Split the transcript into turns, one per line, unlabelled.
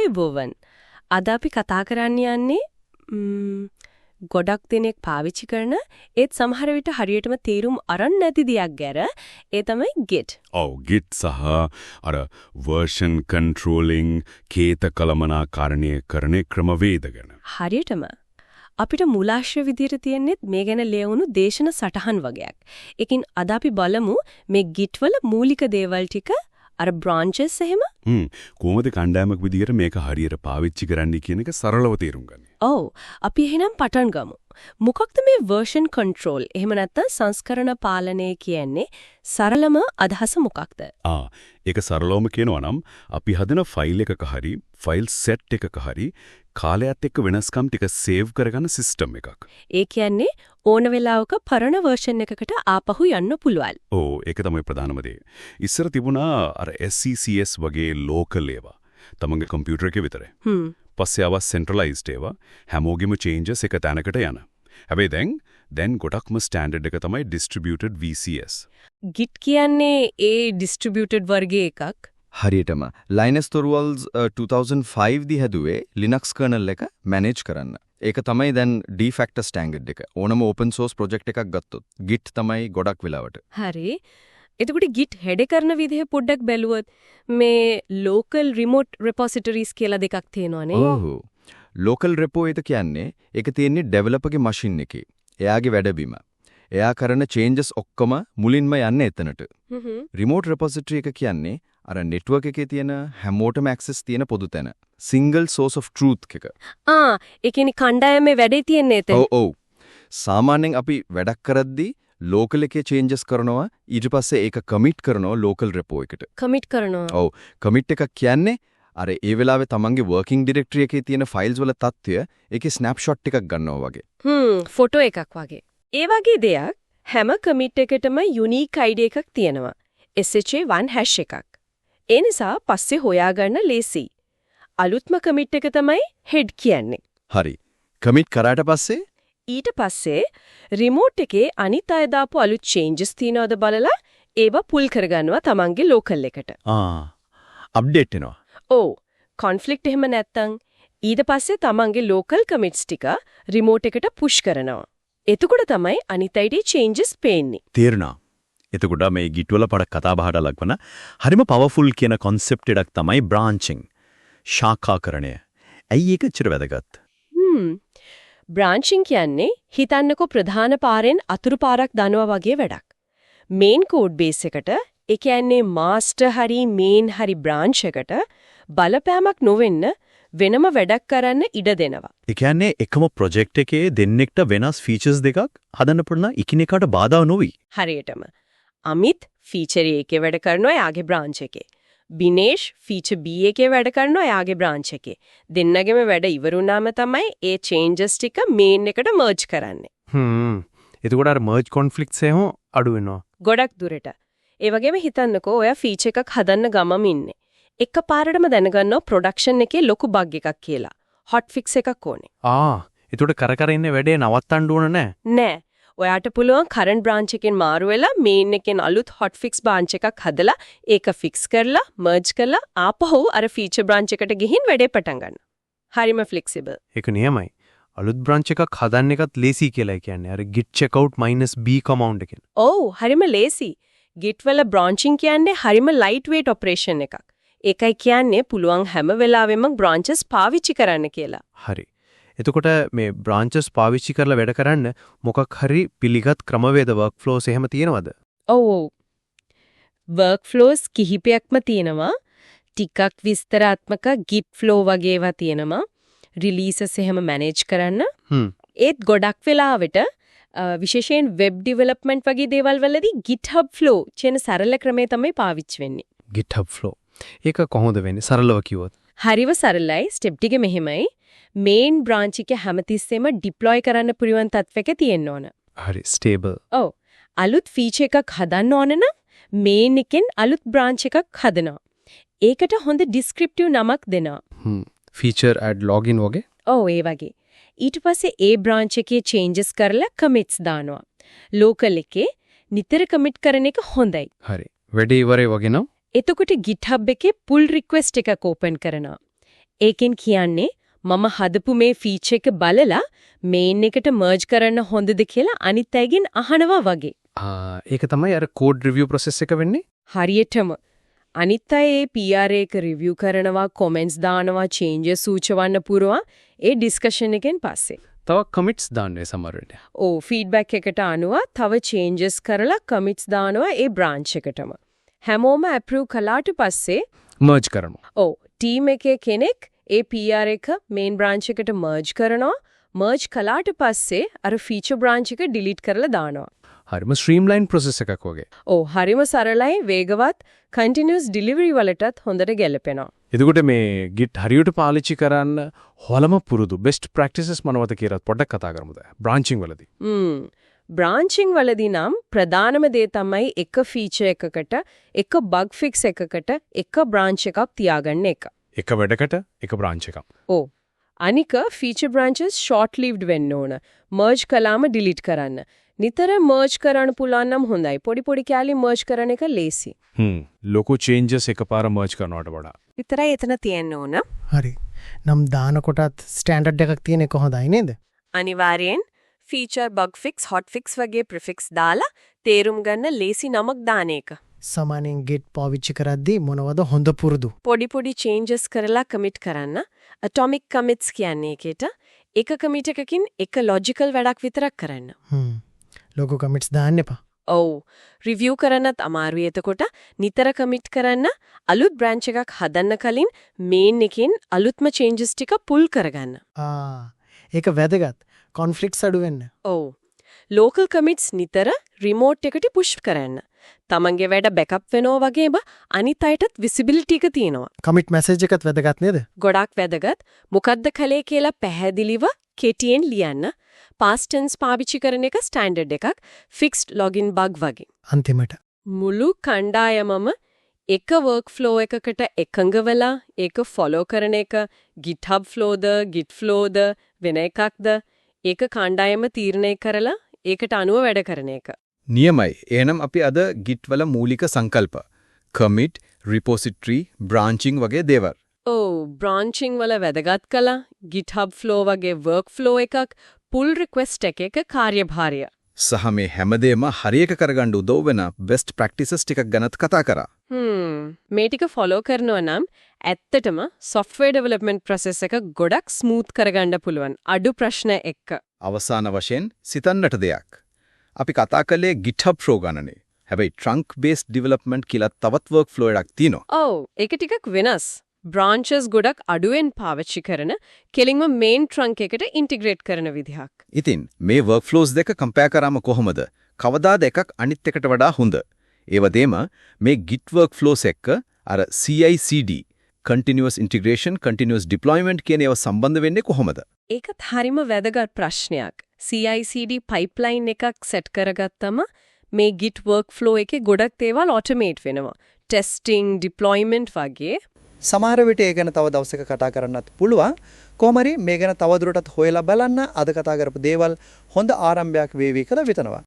ආයුබෝවන්. අද අපි කතා කරන්න යන්නේ ගොඩක් දෙනෙක් පාවිච්චි කරන ඒත් සමහර විට හරියටම තේරුම් අරන් නැති දෙයක් ගැර ඒ තමයි Git.
ඔව් Git සහ අර version controlling කේත කළමනාකරණය කරන ක්‍රමවේද ගැන.
හරියටම අපිට මූලාශ්‍ර විදියට තියෙන්නේ මේ ගැන ලියවුණු දේශන සටහන් වගේක්. ඒකින් අද අපි බලමු මේ Git වල මූලික දේවල් ටික අර branches එහෙම
කොහොමද කණ්ඩායමක් විදියට මේක හරියට පාවිච්චි කරන්න කියන එක සරලව තේරුම් ගන්න.
ඔව් අපි එහෙනම් පටන් ගමු. මොකක්ද මේ version control? එහෙම නැත්නම් සංස්කරණ පාලනය කියන්නේ සරලම අදහස මොකක්ද?
ඒක සරලවම කියනවා නම් අපි හදන ෆයිල් එකක හරි ෆයිල් සෙට් එකක හරි කාලයත් එක්ක වෙනස්කම් ටික සේව් කරගන්න සිස්ටම් එකක්.
ඒ කියන්නේ ඕන වෙලාවක පරණ version එකකට ආපහු යන්න පුළුවන්.
ඔව් ඒක තමයි ප්‍රධානම දේ. ඉස්සර තිබුණා අර SCCS වගේ ලෝකල් ඒවා. තමන්ගේ කම්පියුටර් එකේ විතරයි. පස්සේ ආවා සෙන්ට්‍රලයිස්ඩ් ඒවා. හැමෝගෙම චේන්ජස් එක තැනකට යන. හැබැයි දැන් ගොඩක්ම ස්ටෑන්ඩඩ් එක තමයි distributed VCS.
Git කියන්නේ ඒ distributed වර්ගයේ එකක්.
හරියටම Linus Torvalds 2005 දී හැදුවේ Linux kernel එක manage කරන්න. ඒක තමයි දැන් de facto standard එක. ඕනම open source project එකක් ගත්තොත් Git තමයි ගොඩක් වෙලාවට.
හරි. එතකොට Git හෙඩ කරන විදිහ පොඩ්ඩක් බැලුවොත් මේ local remote repositories කියලා දෙකක් තියෙනවානේ.
ඔව්. local repo එක කියන්නේ ඒක තියෙන්නේ developer ගේ machine එකේ. එයාගේ වැඩබිම. එයා කරන changes ඔක්කොම මුලින්ම යන්නේ එතනට. remote repository එක කියන්නේ අර network එකේ තියෙන හැමෝටම access තියෙන පොදු තැන. single source of truth එක.
ඒ කියන්නේ කණ්ඩායමේ වැඩේ තියෙන්නේ එතන.
ඔව්. සාමාන්‍යයෙන් අපි වැඩක් කරද්දී local එකේ changes කරනවා ඊට පස්සේ ඒක commit කරනවා local repo එකට.
commit කරනවා.
ඔව්. commit එකක් කියන්නේ අර ඒ වෙලාවේ තමන්ගේ working directory එකේ තියෙන files වල තත්ත්වය ඒකේ snapshot එකක් ගන්නවා වගේ.
ෆොටෝ එකක් වගේ. ඒ වගේ දෙයක් හැම commit එකටම unique ID එකක් තියෙනවා. SHA1 hash එකක්. ඒ නිසා පස්සේ හොයාගන්න ලේසි. අලුත්ම commit එක තමයි head කියන්නේ.
හරි. commit කරාට පස්සේ
ඊට පස්සේ remote එකේ අනිත් අය දාපු අලුත් changes තියනවද බලලා ඒව pull කරගන්නවා තමන්ගේ local එකට.
update වෙනවා.
ඔව්. conflict එහෙම නැත්තම් ඊට පස්සේ තමන්ගේ local commits ටික remote එකට push කරනවා. එතකොට තමයි අනිත් අයගේ changes පේන්නේ.
තේරුණා. එතකොට මේ Git වල පොඩක් කතා බහට ලක්වන හරිම powerful කියන concept එකක් තමයි branching. ශාඛාකරණය. ඇයි ඒක ඇත්තට වැදගත්?
branching කියන්නේ හිතන්නකෝ ප්‍රධාන පාරෙන් අතුරු පාරක් දනවා වගේ වැඩක්. main code base එකට ඒ කියන්නේ master හරි main හරි branch එකට බලපෑමක් නොවෙන්න වෙනම වැඩක් කරන්න ඉඩ දෙනවා.
ඒ කියන්නේ එකම project එකේ දෙන්නෙක්ට වෙනස් features දෙකක් හදන්න පුළුවන් එකිනෙකාට බාධා නොවි.
හරියටම. අමිත් feature A එකේ වැඩ කරනවා යාගේ branch එකේ. බිනේෂ් feature B එකේ වැඩ කරනවා යාගේ branch එකේ. දෙන්නගෙම වැඩ ඉවරුනාම තමයි ඒ changes ටික main එකට merge කරන්නේ.
එතකොට අර merge conflicts එහෙම අඩු වෙනවා.
ගොඩක් දුරට. ඒ වගේම හිතන්නකෝ ඔයා feature එකක් හදන්න ගමම ඉන්නේ. එකපාරටම දැනගන්නවා production එකේ ලොකු bug එකක් කියලා. hot fix එකක් ඕනේ.
එතකොට කර ඉන්නේ වැඩේ නවත්තන්න ඕන නෑ.
නෑ. ඔයාට පුළුවන් current branch එකෙන් මාරු වෙලා main එකෙන් අලුත් hot fix branch එකක් හදලා ඒක fix කරලා merge කරලා ආපහු අර feature branch එකට ගිහින් වැඩේ පටන් ගන්න. හරිම flexible.
ඒක නියමයි. අලුත් branch එකක් හදන්න එකත් ලේසි කියලා කියන්නේ. අර git checkout -b command එකෙන්.
ඔව් හරිම ලේසි. git වල branching කියන්නේ හරිම lightweight operation එකක්. ඒකයි කියන්නේ පුළුවන් හැම වෙලාවෙම branches පාවිච්චි කරන්න කියලා.
හරි. එතකොට මේ branches පාවිච්චි කරලා වැඩ කරන්න මොකක් හරි පිළිගත් ක්‍රමවේද workflows එහෙම තියෙනවද?
ඔව්. workflows කිහිපයක්ම තියෙනවා. ටිකක් විස්තරාත්මක git flow වගේ ඒවා තියෙනවා. releases එහෙම manage කරන්න. ඒත් ගොඩක් වෙලාවට විශේෂයෙන් web development වගේ දේවල් වලදී GitHub flow කියන සරල ක්‍රමය තමයි පාවිච්චි වෙන්නේ.
GitHub flow. ඒක කොහොමද වෙන්නේ? සරලව කිව්වොත්.
හරිව සරලයි. step ටික මෙහෙමයි. main branch එක හැමතිස්සෙම deploy කරන්න පුළුවන් තත්වයක තියෙන්න ඕන.
හරි stable.
ඔව්. අලුත් feature එකක් හදන්න ඕන නම් main එකෙන් අලුත් branch එකක් හදනවා. ඒකට හොඳ descriptive නමක් දෙනවා.
feature add login වගේ?
ඔව් ඒ වගේ. ඊට පස්සේ ඒ branch එකේ changes කරලා commits දානවා. local එකේ නිතර commit කරන එක හොඳයි.
හරි. වැඩේ ඉවරයි වගේ නම්
එතකොට GitHub එකේ pull request එකක් open කරනවා. ඒකෙන් කියන්නේ මම හදපු මේ ෆීචර් එක බලලා මේන් එකට මර්ජ් කරන්න හොඳද කියලා අනිත් අයගෙන් අහනවා වගේ.
ඒක තමයි අර කෝඩ් රිවිව් ප්‍රොසෙස් එක වෙන්නේ.
හරියටම අනිත් අය ඒ PR එක රිවිව් කරනවා, කොමෙන්ට්ස් දානවා, චේන්ජස් සූචවන්න පුරවා ඒ ඩිස්කෂන් එකෙන් පස්සේ.
තව කමිට්ස් දාන්නේ සමහරවිට.
ඕ ෆීඩ්බැක් එකට අනුව තව චේන්ජස් කරලා කමිට්ස් දානවා ඒ බ්‍රාන්ච් එකටම. හැමෝම අප්‍රූව් කළාට පස්සේ
මර්ජ් කරනවා.
ඔව් ටීම් එකේ කෙනෙක් ඒ PR එක මේන් බ්‍රාන්ච් එකට මර්ජ් කරනවා. මර්ජ් කළාට පස්සේ අර ෆීචර් බ්‍රාන්ච් එක ඩිලීට් කරලා දානවා.
හරිම ස්ට්‍රීම්ලයින් ප්‍රොසෙස් එකක් වගේ.
ඔව් හරිම සරලයි, වේගවත්, කන්ටිනියස් ඩිලිවරි වලටත් හොඳට ගැලපෙනවා.
එතකොට මේ Git හරියට පාවිච්චි කරන්න හොලම පුරුදු බෙස්ට් ප්‍රැක්ටිසස් මොනවද කියලා පොඩ්ඩක් කතා කරමුද? බ්‍රාන්චින් වලදී.
බ්‍රාන්චින් වලදී නම් ප්‍රධානම දේ තමයි එක ෆීචර් එකකට, එක බග් ෆික්ස් එකකට එක බ්‍රාන්ච් එකක් තියාගන්න එක.
එක වැඩකට එක බ්‍රාන්ච් එකක්.
ඔව්. අනික ෆීචර් බ්‍රාන්චස් ෂෝට් ලිව්ඩ් වෙන්න ඕන. මර්ජ් කළාම ඩිලීට් කරන්න. නිතර මර්ජ් කරන්න පුළුවන් නම් හොඳයි. පොඩි පොඩි කැලි මර්ජ් කරන එක ලේසි.
ලොකු චේන්ජස් එකපාර මර්ජ් කරනවට වඩා.
විතරයි එතන තියෙන්න ඕන.
හරි. නම් දාන කොටත් ස්ටෑන්ඩඩ් එකක් තියෙන එක හොඳයි නේද?
අනිවාර්යෙන් feature bug fix, hot fix වගේ ප්‍රිෆික්ස් දාලා තේරුම් ගන්න ලේසි නමක් දාන එක.
සාමාන්‍යයෙන් Git පාවිච්චි කරද්දී මොනවද හොඳ පුරුදු?
පොඩි පොඩි චේන්ජස් කරලා කමිට් කරන්න. ඇටොමික් කමිට්ස් කියන්නේ ඒකට. එක කමිට් එකකින් එක ලොජිකල් වැඩක් විතරක් කරන්න.
ලොකු කමිට්ස් දාන්න එපා.
ඔව්. රිවිව් කරන්නත් අමාරුයි. එතකොට නිතර කමිට් කරන්න, අලුත් බ්‍රාන්ච් එකක් හදන්න කලින් මේන් එකෙන් අලුත්ම චේන්ජස් ටික පුල් කරගන්න.
ඒක වැදගත්. කොන්ෆ්ලික්ට්ස් අඩු වෙන්න.
ඔව්. ලෝකල් කමිට්ස් නිතර රිමෝට් එකට පුෂ් කරන්න. තමන්ගේ වැඩ බෑකප් වෙනවා වගේම අනිත් අයටත් විසිබිලිටි එක තියෙනවා.
කමිට් මැසේජ් එකත් වැදගත් නේද?
ගොඩක් වැදගත්. මොකද්ද කලේ කියලා පැහැදිලිව කෙටියෙන් ලියන්න. past tense පාවිච්චි කරන එක ස්ටෑන්ඩඩ් එකක්. fixed login bug වගේ.
අන්තිමට
මුළු කණ්ඩායමම එක work flow එකකට එකඟ වෙලා ඒක follow කරන එක GitHub flowද Git flowද වෙන එකක්ද ඒක කණ්ඩායම තීරණය කරලා ඒකට අනුව වැඩ කරන එක.
නියමයි. එහෙනම් අපි අද Git වල මූලික සංකල්ප commit, repository, branching වගේ දේවල්.
branching වල වැදගත් කළා. GitHub flow වගේ work flow එකක්, pull request එකක කාර්යභාරය.
සහ මේ හැමදේම හරියට කරගන්න උදව් වෙන best practices ටිකක් ගැනත් කතා කරා.
මේ ටික follow කරනවා නම් ඇත්තටම software development process එක ගොඩක් smooth කරගන්න පුළුවන්. අඩු ප්‍රශ්න එක්ක.
අවසාන වශයෙන් සිතන්නට දෙයක්. අපි කතා කළේ GitHub flow ගණනේ. හැබැයි trunk based development කියලා තවත් workflow එකක් තියෙනවා.
ඒක ටිකක් වෙනස්. branches ගොඩක් අඩුවෙන් පාවිච්චි කරන කෙලින්ම main trunk එකට integrate කරන විදිහක්.
ඉතින් මේ workflows දෙක compare කරාම කොහොමද? කවදාද එකක් අනිත් එකට වඩා හොඳ? ඒ වගේම මේ Git workflows එක්ක අර CI/CD continuous integration, continuous deployment කියන ඒවා සම්බන්ධ වෙන්නේ කොහොමද?
ඒකත් හරිම වැදගත් ප්‍රශ්නයක්. CI/CD pipeline එකක් set කරගත්තම මේ Git workflow එකේ ගොඩක් දේවල් automate වෙනවා. testing, deployment වගේ.
සමහර විට ඒ ගැන තව දවසක කතා කරන්නත් පුළුවන්. කොහොම හරි මේ ගැන තව දුරටත් හොයලා බලන්න අද කතා කරපු දේවල් හොඳ ආරම්භයක් වේවි කියලා හිතනවා.